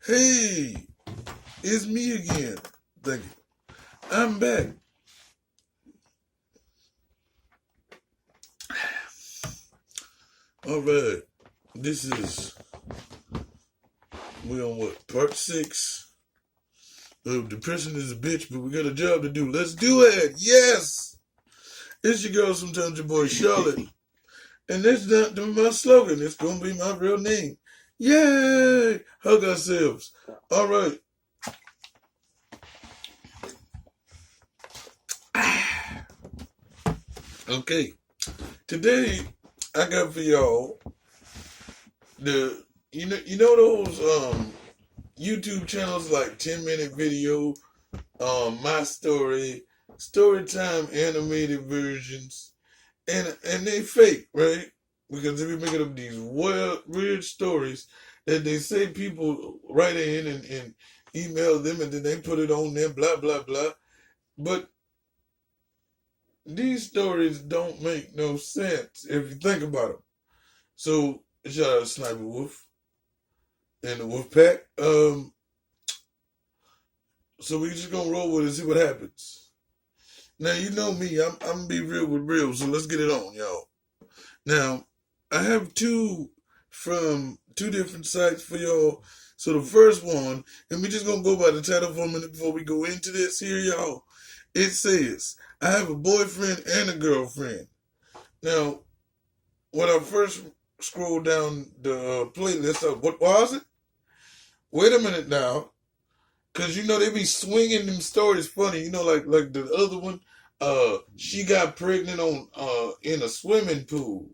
Hey, it's me again. Thank you. I'm back. All right. This is we on what part 6 of depression is a bitch, but we got a job to do. Let's do it. Yes. It's your girl, sometimes your boy Charlotte, and that's not my slogan. It's gonna be my real name. Yay! Hug ourselves. All right. Okay. Today I got for y'all the you know those YouTube channels like 10-minute video, my story, story time animated versions, and they fake, right? Because they be making up these weird stories that they say people write in and email them, and then they put it on there, blah blah blah. But these stories don't make no sense if you think about them. So shout out to Sniper Wolf and the Wolf Pack. So we just gonna roll with it and see what happens. Now you know me, I'm gonna be real with real, so let's get it on, y'all. Now, I have two from two different sites for y'all. So the first one, and we just gonna go by the title for a minute before we go into this here, y'all. It says, I have a boyfriend and a girlfriend. Now, when I first scrolled down the playlist of what was it? Wait a minute now. Cause you know they be swinging them stories funny. You know, like the other one, she got pregnant on in a swimming pool.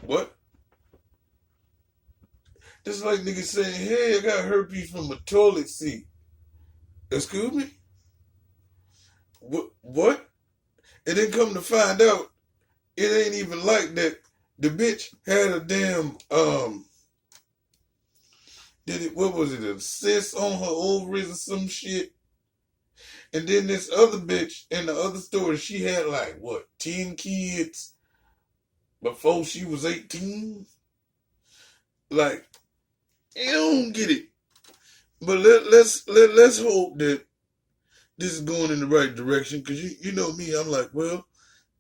What? Just like niggas saying, hey, I got herpes from a toilet seat. Excuse me? What? And then come to find out, it ain't even like that. The bitch had a damn what was it, a cyst on her ovaries or some shit? And then this other bitch in the other story, she had like what, 10 kids before she was 18? Like, you don't get it. But let's hope that this is going in the right direction, because you know me, I'm like, well,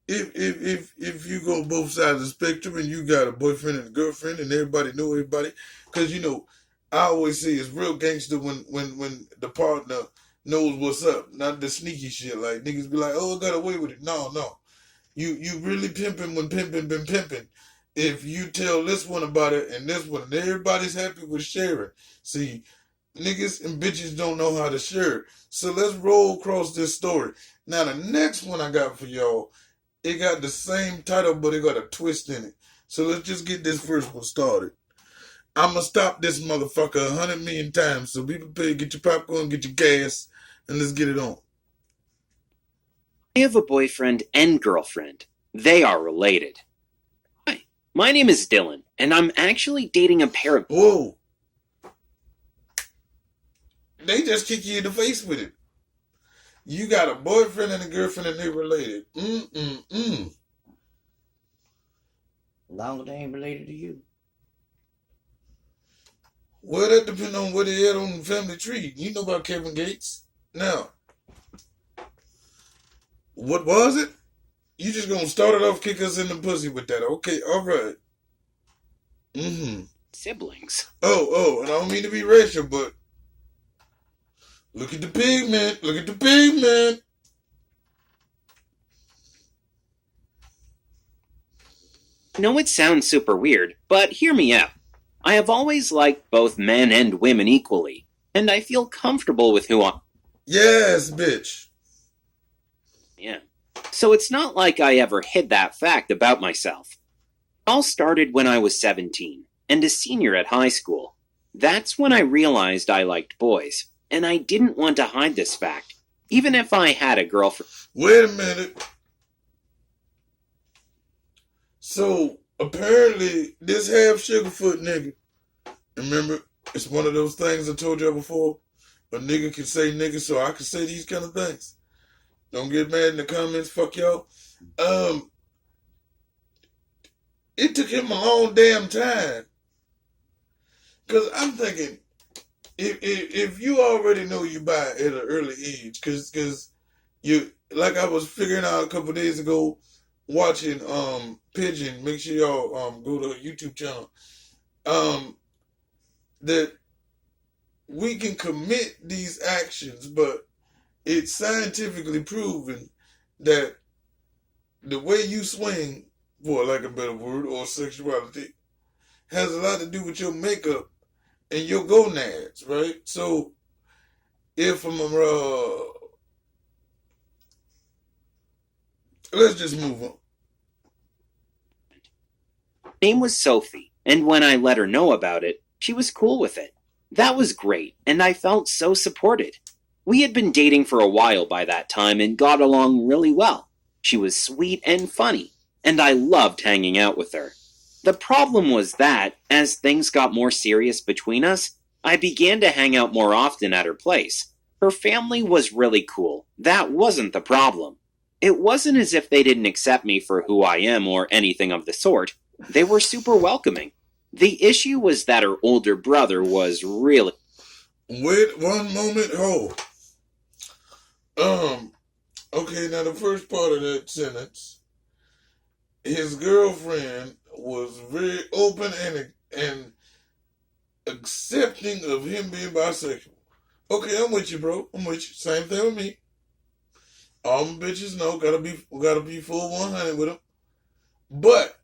if you go both sides of the spectrum and you got a boyfriend and a girlfriend and everybody know everybody, because you know, I always say it's real gangster when the partner knows what's up, not the sneaky shit. Like niggas be like, oh, I got away with it. No. You really pimping when pimping been pimping. If you tell this one about it and this one, and everybody's happy with sharing. See, niggas and bitches don't know how to share. So let's roll across this story. Now the next one I got for y'all, it got the same title, but it got a twist in it. So let's just get this first one started. I'ma stop this motherfucker 100 million times. So be prepared, get your popcorn, get your gas, and let's get it on. I have a boyfriend and girlfriend. They are related. Hi, my name is Dylan, and I'm actually dating a pair of... Whoa. They just kick you in the face with it. You got a boyfriend and a girlfriend and they're related. Long as they ain't related to you. Well, that depends on where they at on the family tree. You know about Kevin Gates. Now, what was it? You just gonna start it off, kick us in the pussy with that. Okay, all right. siblings. Oh, and I don't mean to be racial, but look at the pigment. Look at the pigment. I know it sounds super weird, but hear me out. I have always liked both men and women equally, and I feel comfortable with who I Yes, bitch. am. So it's not like I ever hid that fact about myself. It all started when I was 17 and a senior at high school. That's when I realized I liked boys, and I didn't want to hide this fact, even if I had a girlfriend. Wait a minute. So apparently, this half sugarfoot nigga. Remember, it's one of those things I told y'all before. A nigga can say nigga, so I can say these kind of things. Don't get mad in the comments, fuck y'all. it took him a long damn time. Because I'm thinking, if you already know you buy at an early age, because you, like I was figuring out a couple days ago, watching Pigeon, make sure y'all go to her YouTube channel, that we can commit these actions, but it's scientifically proven that the way you swing, for lack of a better word, or sexuality, has a lot to do with your makeup and your gonads, right? So if I'm let's just move on. Name was Sophie, and when I let her know about it, she was cool with it. That was great, and I felt so supported. We had been dating for a while by that time and got along really well. She was sweet and funny, and I loved hanging out with her. The problem was that, as things got more serious between us, I began to hang out more often at her place. Her family was really cool. That wasn't the problem. It wasn't as if they didn't accept me for who I am or anything of the sort. They were super welcoming. The issue was that her older brother was really... Wait one moment, hold. Okay, now the first part of that sentence, his girlfriend was very open and accepting of him being bisexual. Okay, I'm with you, bro. I'm with you. Same thing with me. All my bitches know, gotta be full 100 with them. But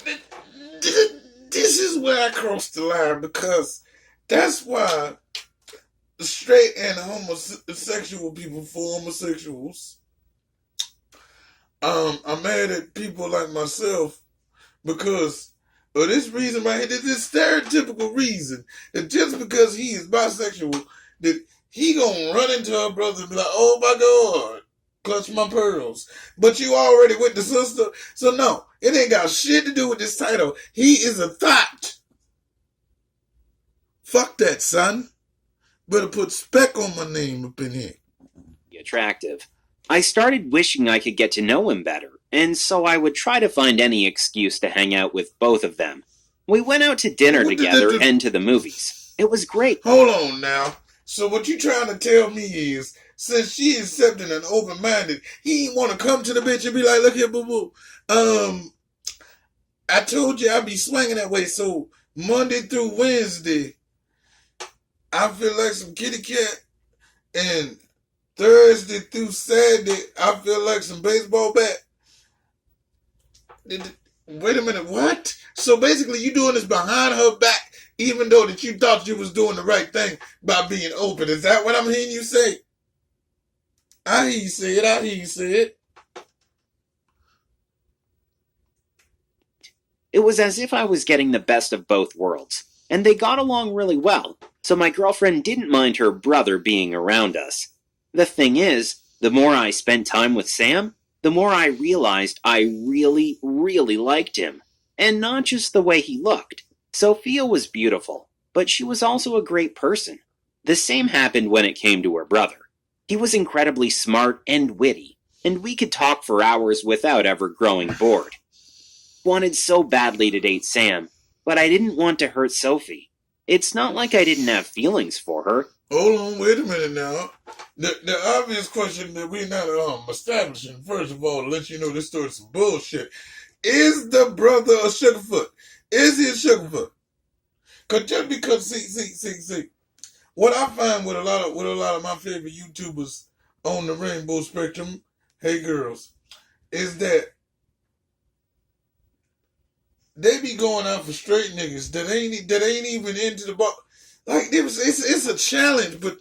this is where I crossed the line, because that's why straight and homosexual people, for homosexuals, I'm mad at people like myself because of this reason right here. This stereotypical reason that just because he is bisexual, that he gonna run into her brother and be like, oh my God, clutch my pearls. But you already with the sister. So no, it ain't got shit to do with this title. He is a thought. Fuck that, son. Better put spec on my name up in here. attractive. I started wishing I could get to know him better, and so I would try to find any excuse to hang out with both of them. We went out to dinner together and to the movies. It was great. Hold on now. So what you trying to tell me is, since she is accepting and open-minded, he ain't want to come to the bitch and be like, look here, boo-boo. I told you I'd be swinging that way, so Monday through Wednesday, I feel like some kitty cat, and Thursday through Saturday, I feel like some baseball bat. Wait a minute, what? So basically you doing this behind her back, even though that you thought you was doing the right thing by being open. Is that what I'm hearing you say? I hear you say it, I hear you say it. It was as if I was getting the best of both worlds, and they got along really well, so my girlfriend didn't mind her brother being around us. The thing is, the more I spent time with Sam, the more I realized I really, really liked him. And not just the way he looked. Sophia was beautiful, but she was also a great person. The same happened when it came to her brother. He was incredibly smart and witty, and we could talk for hours without ever growing bored. Wanted so badly to date Sam, but I didn't want to hurt Sophie. It's not like I didn't have feelings for her. Hold on, wait a minute now. The obvious question that we're not establishing, first of all, to let you know this story's some bullshit. Is the brother a sugarfoot? Is he a sugarfoot? Cause just because see, what I find with a lot of my favorite YouTubers on the rainbow spectrum, hey girls, is that they be going out for straight niggas that ain't even into the bar. Like it's a challenge, but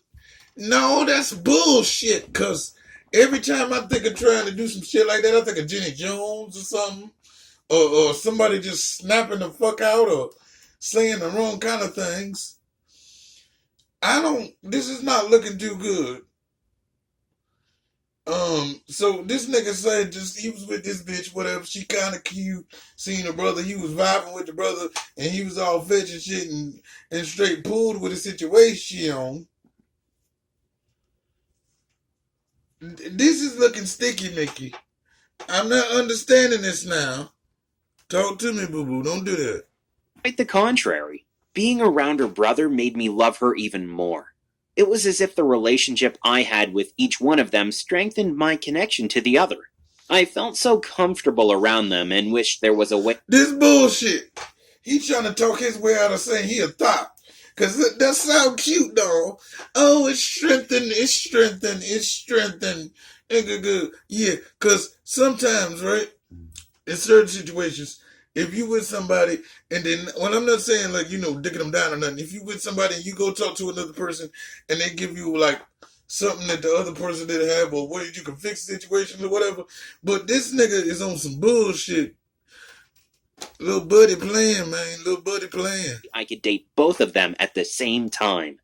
no, that's bullshit. Cause every time I think of trying to do some shit like that, I think of Jenny Jones or something, or somebody just snapping the fuck out or saying the wrong kind of things. This is not looking too good. So this nigga said he was with this bitch, whatever, she kinda cute, seen her brother, he was vibing with the brother, and he was all fetching shit and straight pulled with the situation. This is looking sticky, Mickey. I'm not understanding this now. Talk to me, boo-boo. Don't do that. Quite the contrary. Being around her brother made me love her even more. It was as if the relationship I had with each one of them strengthened my connection to the other. I felt so comfortable around them and wished there was a way. This bullshit. He trying to talk his way out of saying he a thought. Cause that sound cute, though. Oh, it's strengthened. Good. Yeah, cause sometimes, right, in certain situations, if you with somebody, and then, well, I'm not saying like, dicking them down or nothing. If you with somebody and you go talk to another person and they give you like something that the other person didn't have or way you can fix the situation or whatever, but this nigga is on some bullshit. Little buddy playing, man. Little buddy playing. I could date both of them at the same time.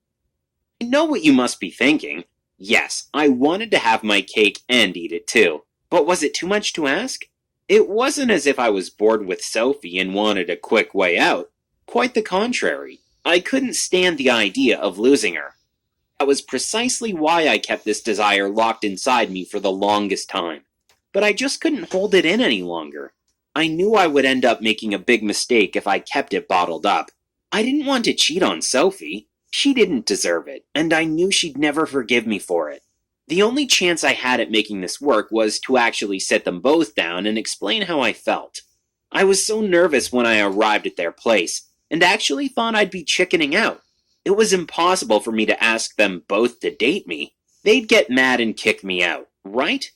I know what you must be thinking. Yes, I wanted to have my cake and eat it too. But was it too much to ask? It wasn't as if I was bored with Sophie and wanted a quick way out. Quite the contrary. I couldn't stand the idea of losing her. That was precisely why I kept this desire locked inside me for the longest time. But I just couldn't hold it in any longer. I knew I would end up making a big mistake if I kept it bottled up. I didn't want to cheat on Sophie. She didn't deserve it, and I knew she'd never forgive me for it. The only chance I had at making this work was to actually sit them both down and explain how I felt. I was so nervous when I arrived at their place, and actually thought I'd be chickening out. It was impossible for me to ask them both to date me. They'd get mad and kick me out, right?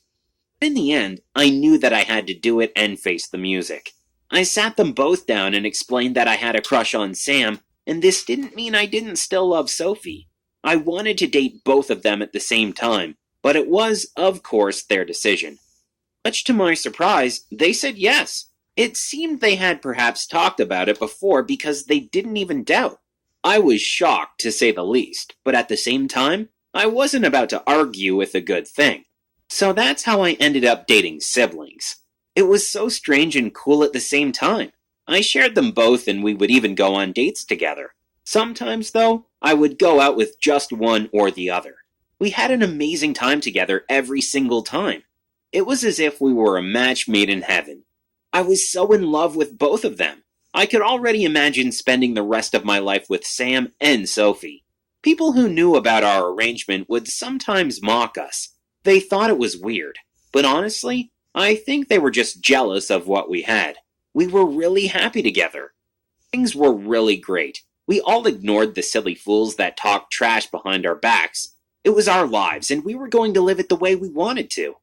In the end, I knew that I had to do it and face the music. I sat them both down and explained that I had a crush on Sam, and this didn't mean I didn't still love Sophie. I wanted to date both of them at the same time, but it was, of course, their decision. Much to my surprise, they said yes. It seemed they had perhaps talked about it before because they didn't even doubt. I was shocked, to say the least, but at the same time, I wasn't about to argue with a good thing. So that's how I ended up dating siblings. It was so strange and cool at the same time. I shared them both and we would even go on dates together. Sometimes, though, I would go out with just one or the other. We had an amazing time together every single time. It was as if we were a match made in heaven. I was so in love with both of them. I could already imagine spending the rest of my life with Sam and Sophie. People who knew about our arrangement would sometimes mock us. They thought it was weird, but honestly, I think they were just jealous of what we had. We were really happy together. Things were really great. We all ignored the silly fools that talked trash behind our backs. It was our lives, and we were going to live it the way we wanted to.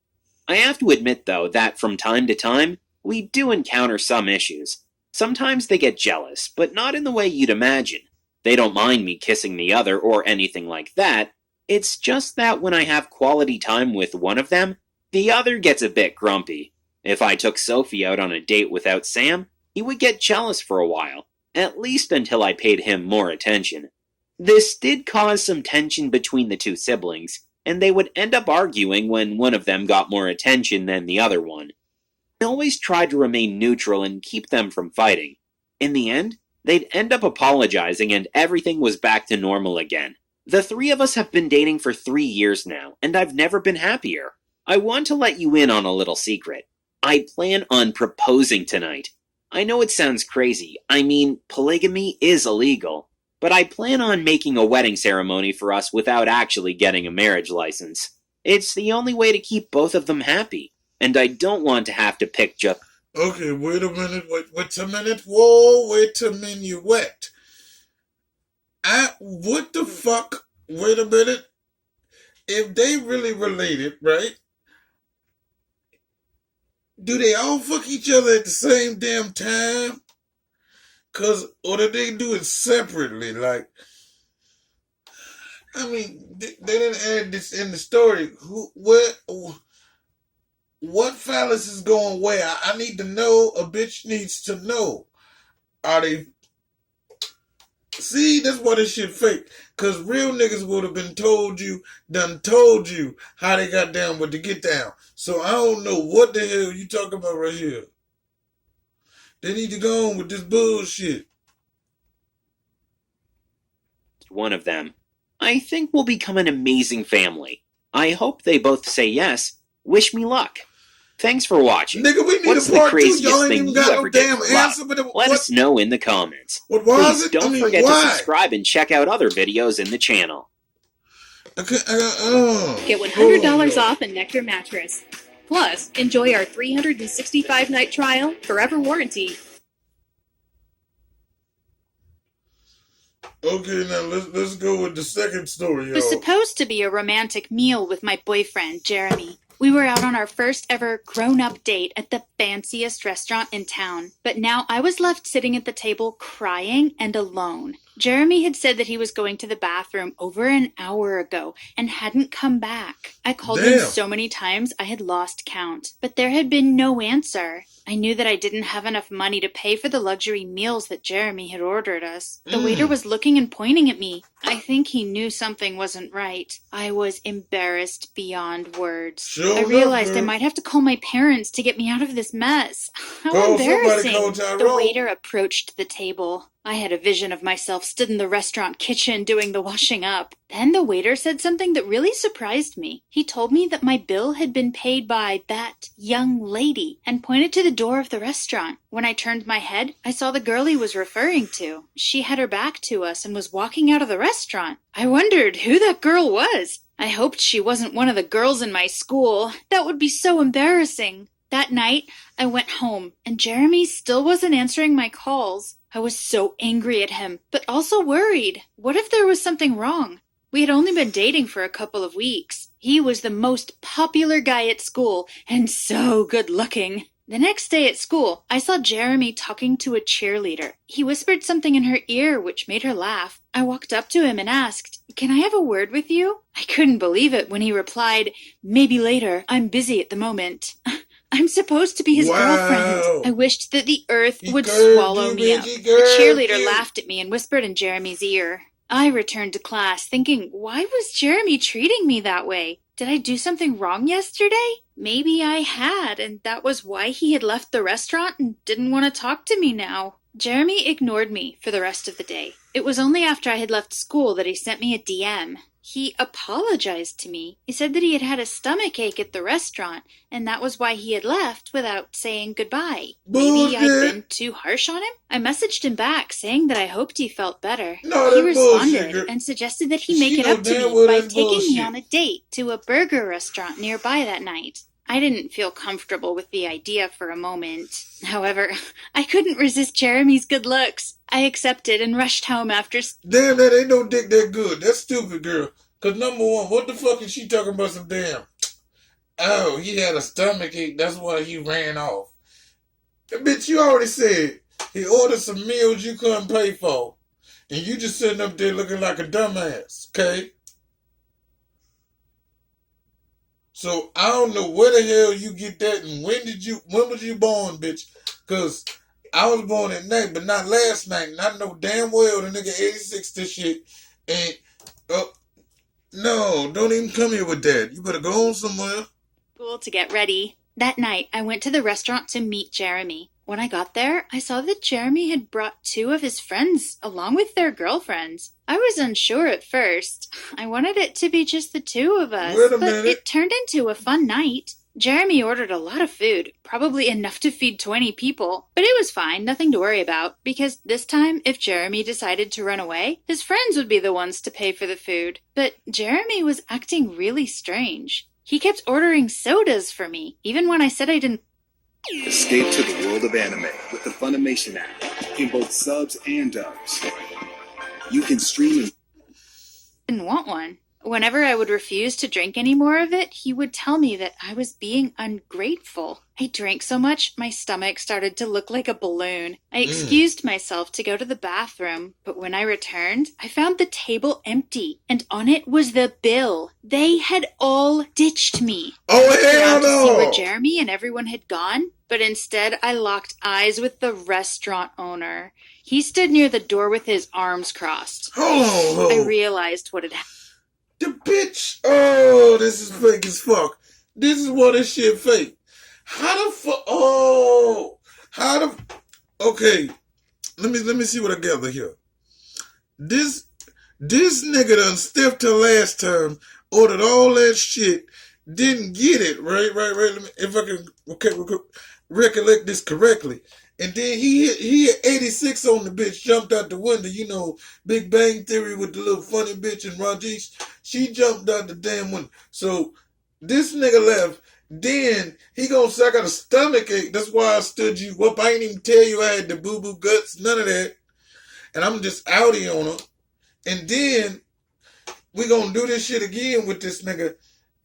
I have to admit, though, that from time to time, we do encounter some issues. Sometimes they get jealous, but not in the way you'd imagine. They don't mind me kissing the other or anything like that. It's just that when I have quality time with one of them, the other gets a bit grumpy. If I took Sophie out on a date without Sam, he would get jealous for a while, at least until I paid him more attention. This did cause some tension between the two siblings, and they would end up arguing when one of them got more attention than the other one. I always tried to remain neutral and keep them from fighting. In the end, they'd end up apologizing and everything was back to normal again. The three of us have been dating for 3 years now, and I've never been happier. I want to let you in on a little secret. I plan on proposing tonight. I know it sounds crazy. I mean, polygamy is illegal. But I plan on making a wedding ceremony for us without actually getting a marriage license. It's the only way to keep both of them happy. And I don't want to have to pick just... Okay, wait a minute. Wait a minute. Whoa, wait a minute. What? What the fuck? Wait a minute. If they really related, right? Do they all fuck each other at the same damn time? Or do they do it separately? Like, I mean, they didn't add this in the story. What phallus is going where? I need to know. A bitch needs to know. Are they... See, that's why this shit fake. Because real niggas would have been told you how they got down with the get down. So I don't know what the hell you talking about right here. They need to go on with this bullshit. One of them. I think we'll become an amazing family. I hope they both say yes. Wish me luck. Thanks for watching. Nigga, we need What's a the part 2. craziest Y'all ain't thing even you got no ever did damn for love? answer. But Let what? us know in the comments. What was Please it? don't I mean, forget why? to subscribe and check out other videos in the channel. Okay, Get $100 off a Nectar mattress. Plus, enjoy our 365-night trial, forever warranty. Okay, now let's go with the second story, It was y'all. supposed to be a romantic meal with my boyfriend, Jeremy. We were out on our first ever grown-up date at the fanciest restaurant in town. But now I was left sitting at the table crying and alone. Jeremy had said that he was going to the bathroom over an hour ago and hadn't come back. I called him Damn. so many times I had lost count, but there had been no answer. I knew that I didn't have enough money to pay for the luxury meals that Jeremy had ordered us. The waiter was looking and pointing at me. I think he knew something wasn't right. I was embarrassed beyond words. Sure I enough, realized I girl. might have to call my parents to get me out of this mess. How Call somebody, embarrassing. call The Tyrone. waiter approached the table. I had a vision of myself stood in the restaurant kitchen doing the washing up. Then the waiter said something that really surprised me. He told me that my bill had been paid by that young lady and pointed to the door of the restaurant. When I turned my head, I saw the girl he was referring to. She had her back to us and was walking out of the restaurant. I wondered who that girl was. I hoped she wasn't one of the girls in my school. That would be so embarrassing. That night, I went home, and Jeremy still wasn't answering my calls. I was so angry at him, but also worried. What if there was something wrong? We had only been dating for a couple of weeks. He was the most popular guy at school, and so good looking. The next day at school, I saw Jeremy talking to a cheerleader. He whispered something in her ear, which made her laugh. I walked up to him and asked, "Can I have a word with you?" I couldn't believe it when he replied, "Maybe later. I'm busy at the moment." I'm supposed to be his girlfriend. I wished that the earth would swallow me up. The cheerleader laughed at me and whispered in Jeremy's ear. I returned to class thinking, why was Jeremy treating me that way? Did I do something wrong yesterday? Maybe I had, and that was why he had left the restaurant and didn't want to talk to me now. Jeremy ignored me for the rest of the day. It was only after I had left school that he sent me a DM. He apologized to me. He said that he had had a stomachache at the restaurant, and that was why he had left without saying goodbye. Maybe I'd been too harsh on him? I messaged him back, saying that I hoped he felt better. No, He that's responded bullshit. and suggested that he make She it know up to damn me well by that's taking me bullshit. on a date to a burger restaurant nearby that night. I didn't feel comfortable with the idea for a moment. However, I couldn't resist Jeremy's good looks. I accepted and rushed home after... Damn, that ain't no dick that good. That's stupid, girl. Cause number one, what the fuck is she talking about some damn? Oh, he had a stomach ache. That's why he ran off. Bitch, you already said he ordered some meals you couldn't pay for. And you just sitting up there looking like a dumbass, okay? So I don't know where the hell you get that and when was you born, bitch? Cause I was born at night, but not last night. And I know damn well the nigga 86 this shit. And no, don't even come here with that. You better go on somewhere. School to get ready. That night, I went to the restaurant to meet Jeremy. When I got there, I saw that Jeremy had brought 2 of his friends along with their girlfriends. I was unsure at first. I wanted it to be just the 2 of us, Wait a but minute. it turned into a fun night. Jeremy ordered a lot of food, probably enough to feed 20 people. But it was fine, nothing to worry about, because this time, if Jeremy decided to run away, his friends would be the ones to pay for the food. But Jeremy was acting really strange. He kept ordering sodas for me, even when I said I didn't... Escape to the world of anime with the Funimation app in both subs and dubs. You can stream and didn't want one. Whenever I would refuse to drink any more of it, he would tell me that I was being ungrateful. I drank so much, my stomach started to look like a balloon. I excused myself to go to the bathroom, but when I returned, I found the table empty, and on it was the bill. They had all ditched me. Oh, I looked hell around to see where no! Jeremy and everyone had gone, but instead I locked eyes with the restaurant owner. He stood near the door with his arms crossed. Hold on, ho. I realized what had happened. The bitch. Oh, this is fake as fuck. This is what this shit fake. How the fuck? Oh, how the? Okay, let me see what I gather here. This nigga done stiffed her last term, ordered all that shit, didn't get it, right. Let me, if I can recollect this correctly. And then he hit 86 on the bitch, jumped out the window. You know, Big Bang Theory with the little funny bitch and Rajesh. She jumped out the damn window. So this nigga left. Then he gonna say I got a stomach ache. That's why I stood you up. I ain't even tell you I had the boo-boo guts. None of that. And I'm just outie on her. And then we gonna do this shit again with this nigga.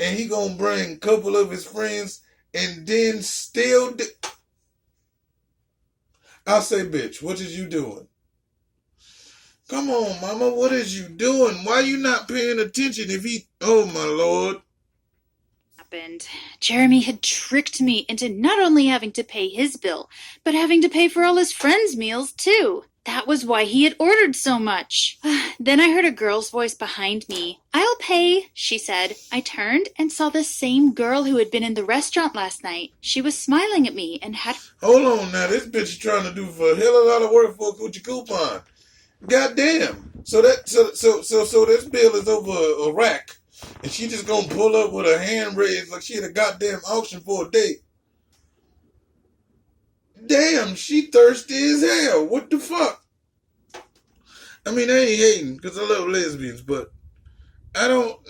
And he gonna bring a couple of his friends. And then still... I say, bitch, what is you doing? Come on, mama, what is you doing? Why you not paying attention if he... Oh, my Lord. Happened. Jeremy had tricked me into not only having to pay his bill, but having to pay for all his friends' meals, too. That was why he had ordered so much. Then I heard a girl's voice behind me. "I'll pay," she said. I turned and saw the same girl who had been in the restaurant last night. She was smiling at me and had... Hold on now, this bitch is trying to do for a hell of a lot of work for a coochie coupon. Goddamn. So this bill is over a rack. And she just gonna pull up with her hand raised like she had a goddamn auction for a date. Damn, she thirsty as hell. What the fuck? I mean, I ain't hating because I love lesbians, but I don't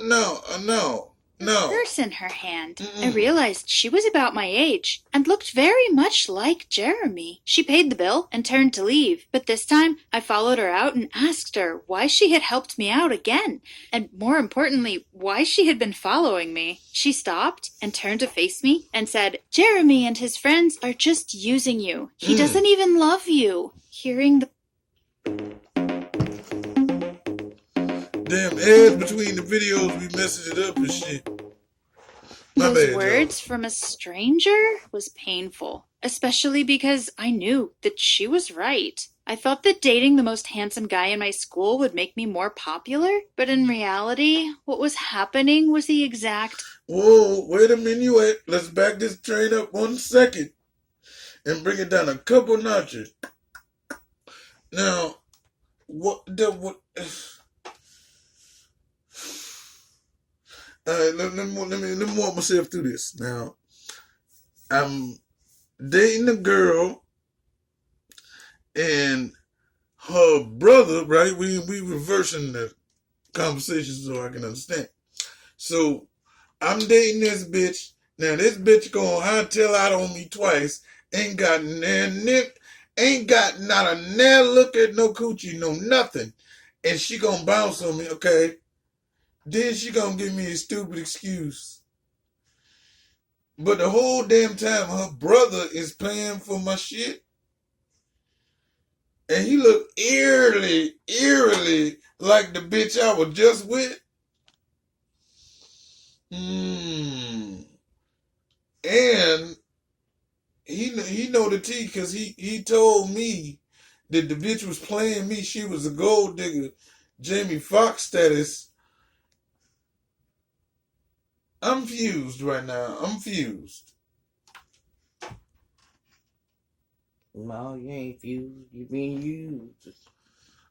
know. No. purse in her hand. I realized she was about my age and looked very much like Jeremy. She paid the bill and turned to leave, but this time I followed her out and asked her why she had helped me out again, and more importantly, why she had been following me. She stopped and turned to face me and said, "Jeremy and his friends are just using you. He doesn't even love you." Hearing the damn ads between the videos, we messed it up and shit. My those bad, words from a stranger was painful, especially because I knew that she was right. I thought that dating the most handsome guy in my school would make me more popular, but in reality, what was happening was the exact... Whoa, wait a minute. Let's back this train up 1 second and bring it down a couple notches. Now, let me walk myself through this. Now, I'm dating a girl and her brother, right? We reversing the conversation so I can understand. So, I'm dating this bitch. Now, this bitch gonna hightail out on me twice. Ain't got not a nail look at no coochie, no nothing. And she gonna bounce on me, okay? Then she gonna give me a stupid excuse. But the whole damn time, her brother is paying for my shit. And he looked eerily like the bitch I was just with. And he know the tea because he told me that the bitch was playing me. She was a gold digger, Jamie Foxx status. I'm fused right now. I'm fused. No, you ain't fused. You being used.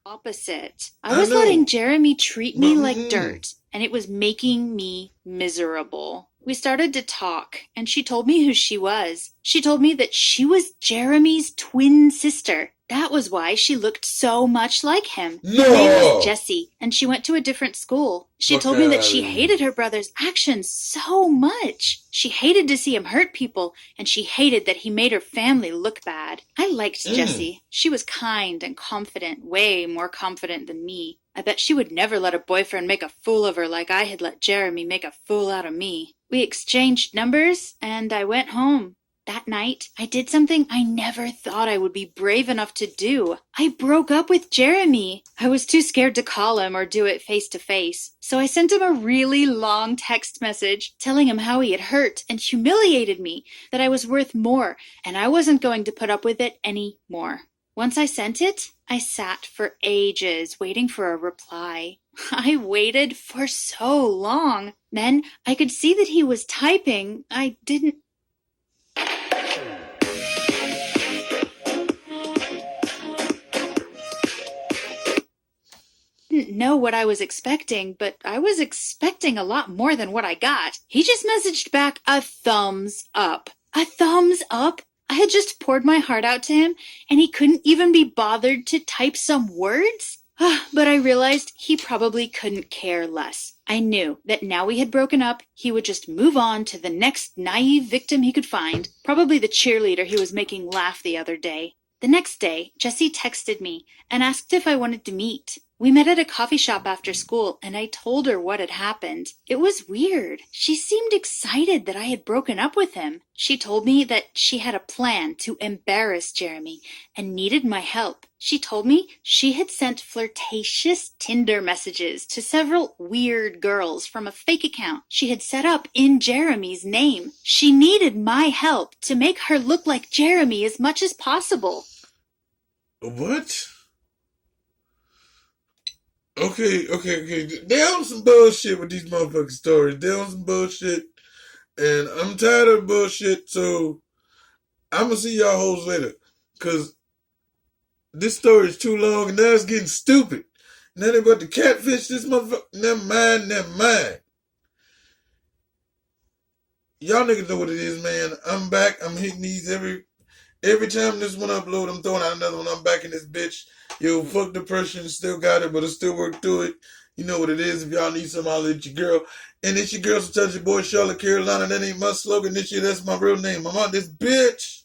opposite. I was letting Jeremy treat me like dirt, and it was making me miserable. We started to talk, and she told me who she was. She told me that she was Jeremy's twin sister. That was why she looked so much like him. No. Her name was Jessie, and she went to a different school. She told me that she hated her brother's actions so much. She hated to see him hurt people, and she hated that he made her family look bad. I liked Jessie. She was kind and confident, way more confident than me. I bet she would never let a boyfriend make a fool of her like I had let Jeremy make a fool out of me. We exchanged numbers, and I went home. That night, I did something I never thought I would be brave enough to do. I broke up with Jeremy. I was too scared to call him or do it face to face. So I sent him a really long text message telling him how he had hurt and humiliated me, that I was worth more, and I wasn't going to put up with it any more. Once I sent it, I sat for ages waiting for a reply. I waited for so long. Then I could see that he was typing. I didn't didn't know what I was expecting, but I was expecting a lot more than what I got. He just messaged back a thumbs up. A thumbs up? I had just poured my heart out to him, and he couldn't even be bothered to type some words? But I realized he probably couldn't care less. I knew that now we had broken up, he would just move on to the next naive victim he could find, probably the cheerleader he was making laugh the other day. The next day, Jessie texted me and asked if I wanted to meet. We met at a coffee shop after school, and I told her what had happened. It was weird. She seemed excited that I had broken up with him. She told me that she had a plan to embarrass Jeremy and needed my help. She told me she had sent flirtatious Tinder messages to several weird girls from a fake account she had set up in Jeremy's name. She needed my help to make her look like Jeremy as much as possible. What? Okay. They on some bullshit with these motherfucking stories. They on some bullshit. And I'm tired of bullshit, so I'm gonna see y'all hoes later. Cause this story is too long and now it's getting stupid. Now they about to catfish this motherfucker. Never mind. Y'all niggas know what it is, man. I'm back. I'm hitting these every time this one upload, I'm throwing out another one. I'm back in this bitch. Yo, fuck depression. Still got it, but I still work through it. You know what it is. If y'all need something, I'll let your girl. And it's your girl, sometimes your boy, Charlotte Carolina. That ain't my slogan this year. That's my real name. I'm on this bitch.